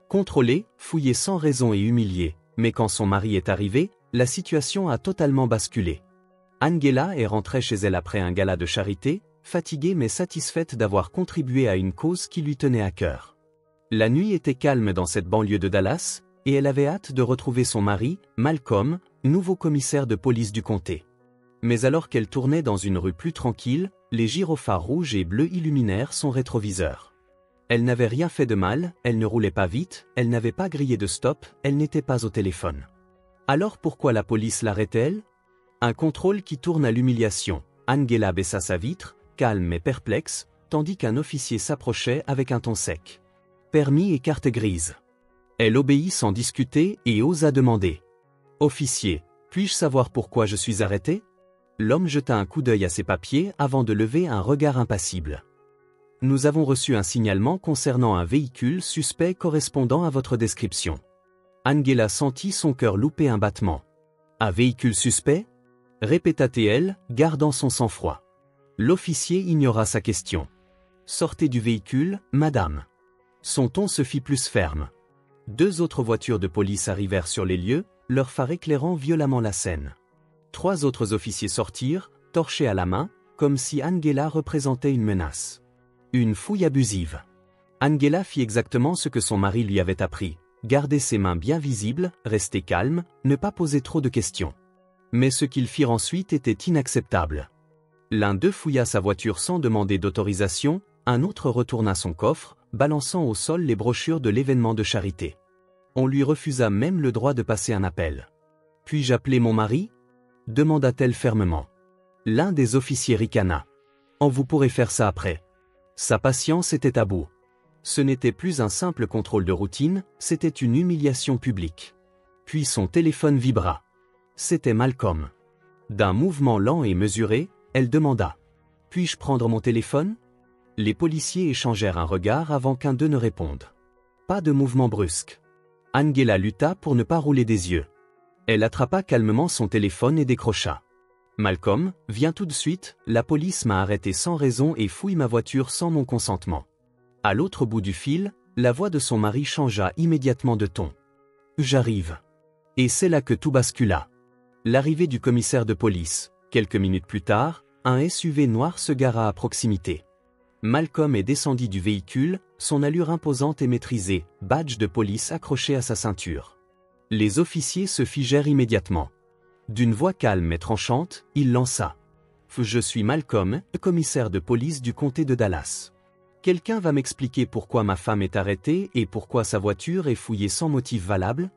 Contrôlée, fouillée sans raison et humiliée, mais quand son mari est arrivé, la situation a totalement basculé. Angela est rentrée chez elle après un gala de charité, fatiguée mais satisfaite d'avoir contribué à une cause qui lui tenait à cœur. La nuit était calme dans cette banlieue de Dallas, et elle avait hâte de retrouver son mari, Malcolm, nouveau commissaire de police du comté. Mais alors qu'elle tournait dans une rue plus tranquille, les gyrophares rouges et bleus illuminèrent son rétroviseur. Elle n'avait rien fait de mal, elle ne roulait pas vite, elle n'avait pas grillé de stop, elle n'était pas au téléphone. Alors pourquoi la police l'arrêtait-elle? Un contrôle qui tourne à l'humiliation. Angela baissa sa vitre, calme mais perplexe, tandis qu'un officier s'approchait avec un ton sec. Permis et carte grise. Elle obéit sans discuter et osa demander. Officier, puis-je savoir pourquoi je suis arrêté? L'homme jeta un coup d'œil à ses papiers avant de lever un regard impassible. Nous avons reçu un signalement concernant un véhicule suspect correspondant à votre description. Angela sentit son cœur louper un battement. Un véhicule suspect? Répéta-t-elle, gardant son sang-froid. L'officier ignora sa question. Sortez du véhicule, madame. Son ton se fit plus ferme. 2 autres voitures de police arrivèrent sur les lieux, leurs phares éclairant violemment la scène. 3 autres officiers sortirent, torchés à la main, comme si Angela représentait une menace. Une fouille abusive. Angela fit exactement ce que son mari lui avait appris. Garder ses mains bien visibles, rester calme, ne pas poser trop de questions. Mais ce qu'ils firent ensuite était inacceptable. L'un d'eux fouilla sa voiture sans demander d'autorisation, un autre retourna son coffre, balançant au sol les brochures de l'événement de charité. On lui refusa même le droit de passer un appel. « Puis-je appeler mon mari ?» demanda-t-elle fermement. L'un des officiers ricana. « Vous pourrez faire ça après. » Sa patience était à bout. Ce n'était plus un simple contrôle de routine, c'était une humiliation publique. Puis son téléphone vibra. C'était Malcolm. D'un mouvement lent et mesuré, elle demanda. « Puis-je prendre mon téléphone ?» Les policiers échangèrent un regard avant qu'un d'eux ne réponde. Pas de mouvement brusque. Angela lutta pour ne pas rouler des yeux. Elle attrapa calmement son téléphone et décrocha. « Malcolm, viens tout de suite, la police m'a arrêté sans raison et fouille ma voiture sans mon consentement. » À l'autre bout du fil, la voix de son mari changea immédiatement de ton. « J'arrive. » Et c'est là que tout bascula. L'arrivée du commissaire de police. Quelques minutes plus tard, un SUV noir se gara à proximité. Malcolm est descendu du véhicule, son allure imposante et maîtrisée, badge de police accroché à sa ceinture. Les officiers se figèrent immédiatement. D'une voix calme et tranchante, il lança. « Je suis Malcolm, commissaire de police du comté de Dallas. Quelqu'un va m'expliquer pourquoi ma femme est arrêtée et pourquoi sa voiture est fouillée sans motif valable ?»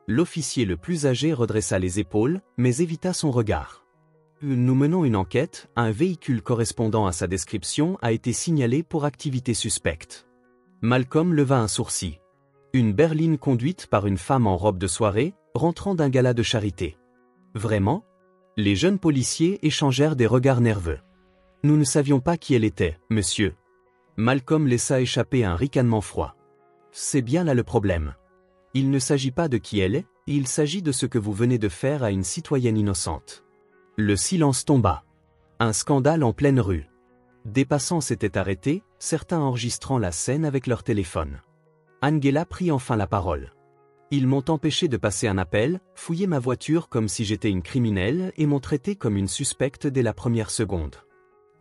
L'officier le plus âgé redressa les épaules, mais évita son regard. « Nous menons une enquête, un véhicule correspondant à sa description a été signalé pour activité suspecte. » Malcolm leva un sourcil. Une berline conduite par une femme en robe de soirée, rentrant d'un gala de charité. « Vraiment ?» Les jeunes policiers échangèrent des regards nerveux. « Nous ne savions pas qui elle était, monsieur. » Malcolm laissa échapper un ricanement froid. « C'est bien là le problème. Il ne s'agit pas de qui elle est, il s'agit de ce que vous venez de faire à une citoyenne innocente. » Le silence tomba. Un scandale en pleine rue. Des passants s'étaient arrêtés, certains enregistrant la scène avec leur téléphone. Angela prit enfin la parole. « Ils m'ont empêché de passer un appel, fouillé ma voiture comme si j'étais une criminelle et m'ont traité comme une suspecte dès la première seconde. »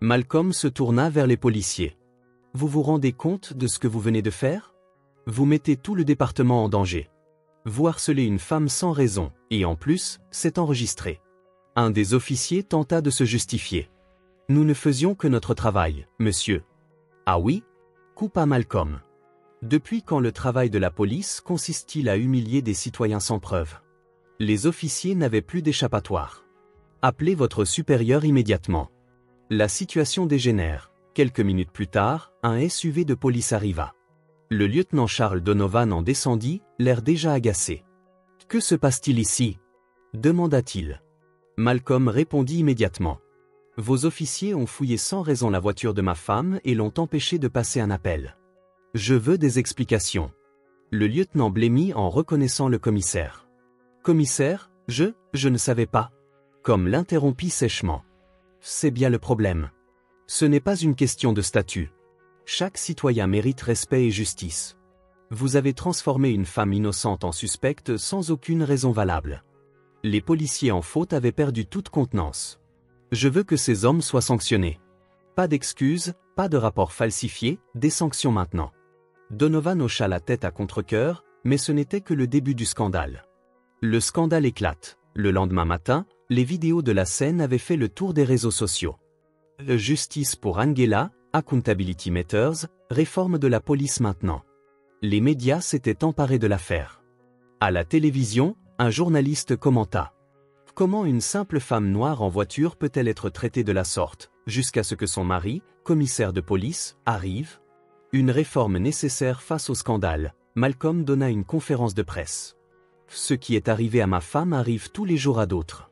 Malcolm se tourna vers les policiers. « Vous vous rendez compte de ce que vous venez de faire? Vous mettez tout le département en danger. Vous harcelez une femme sans raison, et en plus, c'est enregistré. » Un des officiers tenta de se justifier. « Nous ne faisions que notre travail, monsieur. »« Ah oui ?» coupa Malcolm. « Depuis quand le travail de la police consiste-t-il à humilier des citoyens sans preuve? » Les officiers n'avaient plus d'échappatoire. « Appelez votre supérieur immédiatement. » La situation dégénère. Quelques minutes plus tard, un SUV de police arriva. Le lieutenant Charles Donovan en descendit, l'air déjà agacé. « Que se passe-t-il ici ?» demanda-t-il. Malcolm répondit immédiatement. « Vos officiers ont fouillé sans raison la voiture de ma femme et l'ont empêché de passer un appel. Je veux des explications. » Le lieutenant blêmit en reconnaissant le commissaire. « Commissaire, je ne savais pas. » Comme l'interrompit sèchement. « C'est bien le problème. Ce n'est pas une question de statut. Chaque citoyen mérite respect et justice. Vous avez transformé une femme innocente en suspecte sans aucune raison valable. Les policiers en faute avaient perdu toute contenance. Je veux que ces hommes soient sanctionnés. Pas d'excuses, pas de rapports falsifiés, des sanctions maintenant. Donovan hocha la tête à contre-cœur, mais ce n'était que le début du scandale. Le scandale éclate. Le lendemain matin, les vidéos de la scène avaient fait le tour des réseaux sociaux. Justice pour Angela, Accountability Matters, réforme de la police maintenant. Les médias s'étaient emparés de l'affaire. À la télévision, un journaliste commenta. Comment une simple femme noire en voiture peut-elle être traitée de la sorte, jusqu'à ce que son mari, commissaire de police, arrive? Une réforme nécessaire face au scandale. Malcolm donna une conférence de presse. Ce qui est arrivé à ma femme arrive tous les jours à d'autres.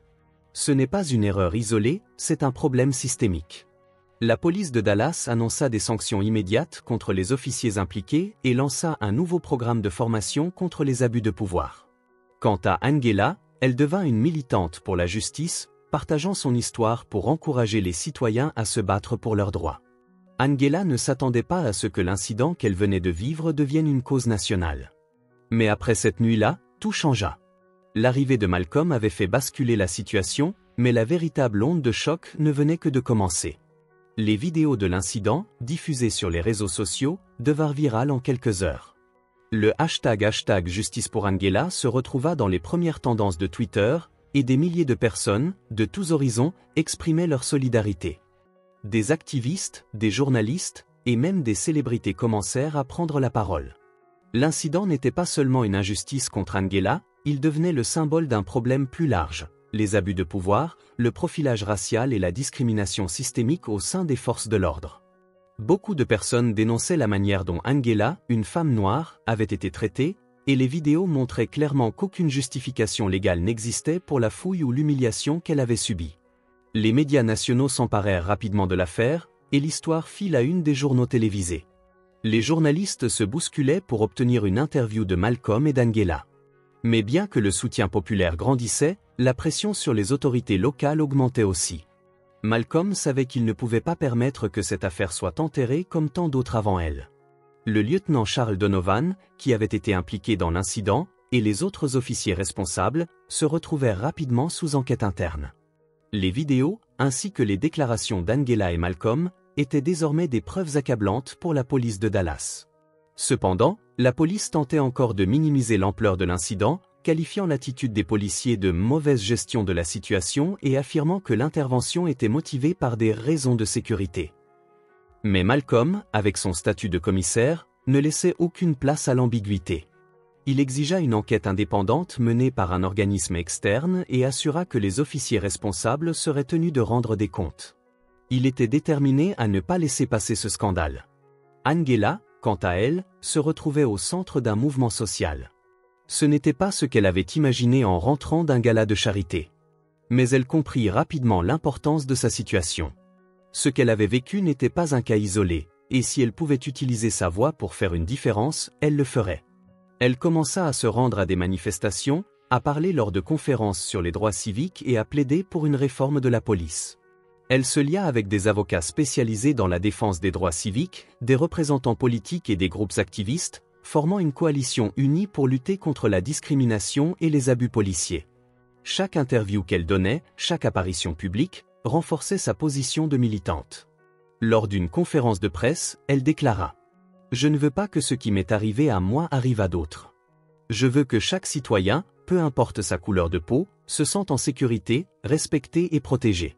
Ce n'est pas une erreur isolée, c'est un problème systémique. La police de Dallas annonça des sanctions immédiates contre les officiers impliqués et lança un nouveau programme de formation contre les abus de pouvoir. Quant à Angela, elle devint une militante pour la justice, partageant son histoire pour encourager les citoyens à se battre pour leurs droits. Angela ne s'attendait pas à ce que l'incident qu'elle venait de vivre devienne une cause nationale. Mais après cette nuit-là, tout changea. L'arrivée de Malcolm avait fait basculer la situation, mais la véritable onde de choc ne venait que de commencer. Les vidéos de l'incident, diffusées sur les réseaux sociaux, devinrent virales en quelques heures. Le hashtag Justice pour Angela se retrouva dans les premières tendances de Twitter, et des milliers de personnes, de tous horizons, exprimaient leur solidarité. Des activistes, des journalistes, et même des célébrités commencèrent à prendre la parole. L'incident n'était pas seulement une injustice contre Angela, il devenait le symbole d'un problème plus large, les abus de pouvoir, le profilage racial et la discrimination systémique au sein des forces de l'ordre. Beaucoup de personnes dénonçaient la manière dont Angela, une femme noire, avait été traitée, et les vidéos montraient clairement qu'aucune justification légale n'existait pour la fouille ou l'humiliation qu'elle avait subie. Les médias nationaux s'emparèrent rapidement de l'affaire, et l'histoire fit la une des journaux télévisés. Les journalistes se bousculaient pour obtenir une interview de Malcolm et d'Angela. Mais bien que le soutien populaire grandissait, la pression sur les autorités locales augmentait aussi. Malcolm savait qu'il ne pouvait pas permettre que cette affaire soit enterrée comme tant d'autres avant elle. Le lieutenant Charles Donovan, qui avait été impliqué dans l'incident, et les autres officiers responsables, se retrouvèrent rapidement sous enquête interne. Les vidéos, ainsi que les déclarations d'Angela et Malcolm, étaient désormais des preuves accablantes pour la police de Dallas. Cependant, la police tentait encore de minimiser l'ampleur de l'incident, qualifiant l'attitude des policiers de mauvaise gestion de la situation et affirmant que l'intervention était motivée par des raisons de sécurité. Mais Malcolm, avec son statut de commissaire, ne laissait aucune place à l'ambiguïté. Il exigea une enquête indépendante menée par un organisme externe et assura que les officiers responsables seraient tenus de rendre des comptes. Il était déterminé à ne pas laisser passer ce scandale. Angela, quant à elle, se retrouvait au centre d'un mouvement social. Ce n'était pas ce qu'elle avait imaginé en rentrant d'un gala de charité. Mais elle comprit rapidement l'importance de sa situation. Ce qu'elle avait vécu n'était pas un cas isolé, et si elle pouvait utiliser sa voix pour faire une différence, elle le ferait. Elle commença à se rendre à des manifestations, à parler lors de conférences sur les droits civiques et à plaider pour une réforme de la police. Elle se lia avec des avocats spécialisés dans la défense des droits civiques, des représentants politiques et des groupes activistes, formant une coalition unie pour lutter contre la discrimination et les abus policiers. Chaque interview qu'elle donnait, chaque apparition publique, renforçait sa position de militante. Lors d'une conférence de presse, elle déclara « Je ne veux pas que ce qui m'est arrivé à moi arrive à d'autres. Je veux que chaque citoyen, peu importe sa couleur de peau, se sente en sécurité, respecté et protégé.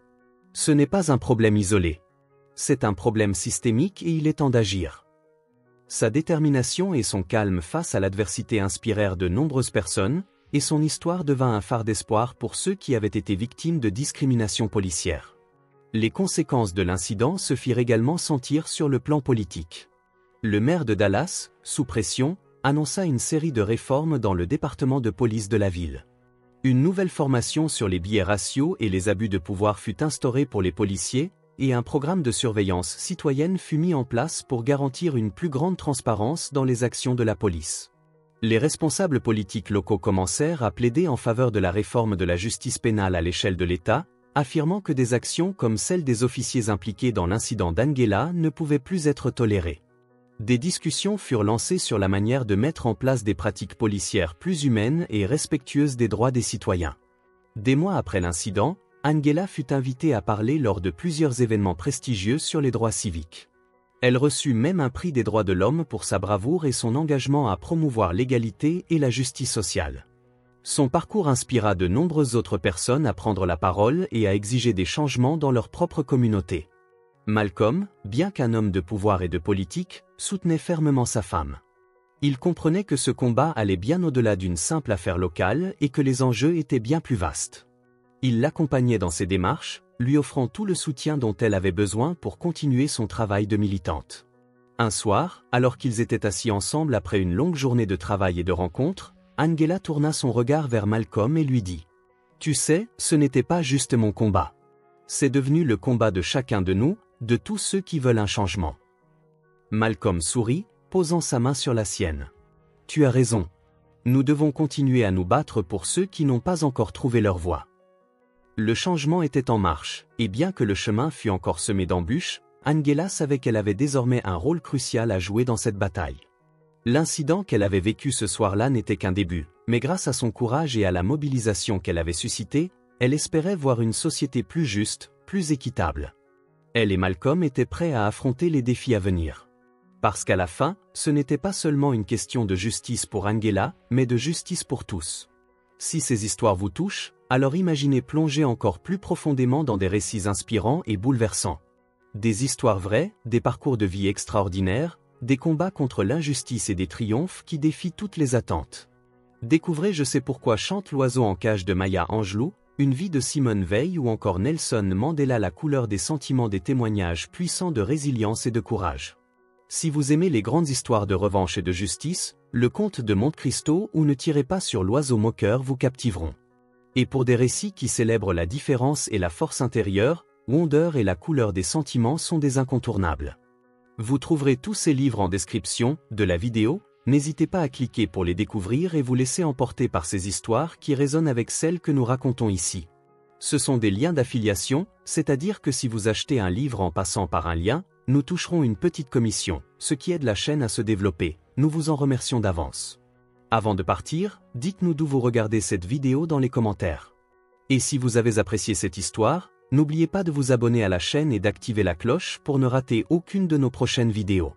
Ce n'est pas un problème isolé. C'est un problème systémique et il est temps d'agir. » Sa détermination et son calme face à l'adversité inspirèrent de nombreuses personnes, et son histoire devint un phare d'espoir pour ceux qui avaient été victimes de discrimination policière. Les conséquences de l'incident se firent également sentir sur le plan politique. Le maire de Dallas, sous pression, annonça une série de réformes dans le département de police de la ville. Une nouvelle formation sur les biais raciaux et les abus de pouvoir fut instaurée pour les policiers, et un programme de surveillance citoyenne fut mis en place pour garantir une plus grande transparence dans les actions de la police. Les responsables politiques locaux commencèrent à plaider en faveur de la réforme de la justice pénale à l'échelle de l'État, affirmant que des actions comme celles des officiers impliqués dans l'incident d'Angela ne pouvaient plus être tolérées. Des discussions furent lancées sur la manière de mettre en place des pratiques policières plus humaines et respectueuses des droits des citoyens. Des mois après l'incident, Angela fut invitée à parler lors de plusieurs événements prestigieux sur les droits civiques. Elle reçut même un prix des droits de l'homme pour sa bravoure et son engagement à promouvoir l'égalité et la justice sociale. Son parcours inspira de nombreuses autres personnes à prendre la parole et à exiger des changements dans leur propre communauté. Malcolm, bien qu'un homme de pouvoir et de politique, soutenait fermement sa femme. Il comprenait que ce combat allait bien au-delà d'une simple affaire locale et que les enjeux étaient bien plus vastes. Il l'accompagnait dans ses démarches, lui offrant tout le soutien dont elle avait besoin pour continuer son travail de militante. Un soir, alors qu'ils étaient assis ensemble après une longue journée de travail et de rencontres, Angela tourna son regard vers Malcolm et lui dit : « Tu sais, ce n'était pas juste mon combat. C'est devenu le combat de chacun de nous, de tous ceux qui veulent un changement. » Malcolm sourit, posant sa main sur la sienne. « Tu as raison. Nous devons continuer à nous battre pour ceux qui n'ont pas encore trouvé leur voie. » Le changement était en marche, et bien que le chemin fût encore semé d'embûches, Angela savait qu'elle avait désormais un rôle crucial à jouer dans cette bataille. L'incident qu'elle avait vécu ce soir-là n'était qu'un début, mais grâce à son courage et à la mobilisation qu'elle avait suscitée, elle espérait voir une société plus juste, plus équitable. Elle et Malcolm étaient prêts à affronter les défis à venir. Parce qu'à la fin, ce n'était pas seulement une question de justice pour Angela, mais de justice pour tous. Si ces histoires vous touchent, alors imaginez plonger encore plus profondément dans des récits inspirants et bouleversants. Des histoires vraies, des parcours de vie extraordinaires, des combats contre l'injustice et des triomphes qui défient toutes les attentes. Découvrez Je sais pourquoi chante l'oiseau en cage de Maya Angelou, Une vie de Simone Veil ou encore Nelson Mandela La couleur des sentiments, des témoignages puissants de résilience et de courage. Si vous aimez les grandes histoires de revanche et de justice, Le Comte de Monte Cristo ou Ne tirez pas sur l'oiseau moqueur vous captiveront. Et pour des récits qui célèbrent la différence et la force intérieure, Wonder et La couleur des sentiments sont des incontournables. Vous trouverez tous ces livres en description de la vidéo, n'hésitez pas à cliquer pour les découvrir et vous laisser emporter par ces histoires qui résonnent avec celles que nous racontons ici. Ce sont des liens d'affiliation, c'est-à-dire que si vous achetez un livre en passant par un lien, nous toucherons une petite commission, ce qui aide la chaîne à se développer. Nous vous en remercions d'avance. Avant de partir, dites-nous d'où vous regardez cette vidéo dans les commentaires. Et si vous avez apprécié cette histoire, n'oubliez pas de vous abonner à la chaîne et d'activer la cloche pour ne rater aucune de nos prochaines vidéos.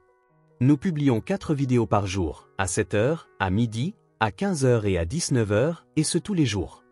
Nous publions 4 vidéos par jour, à 7h, à midi, à 15h et à 19h, et ce tous les jours.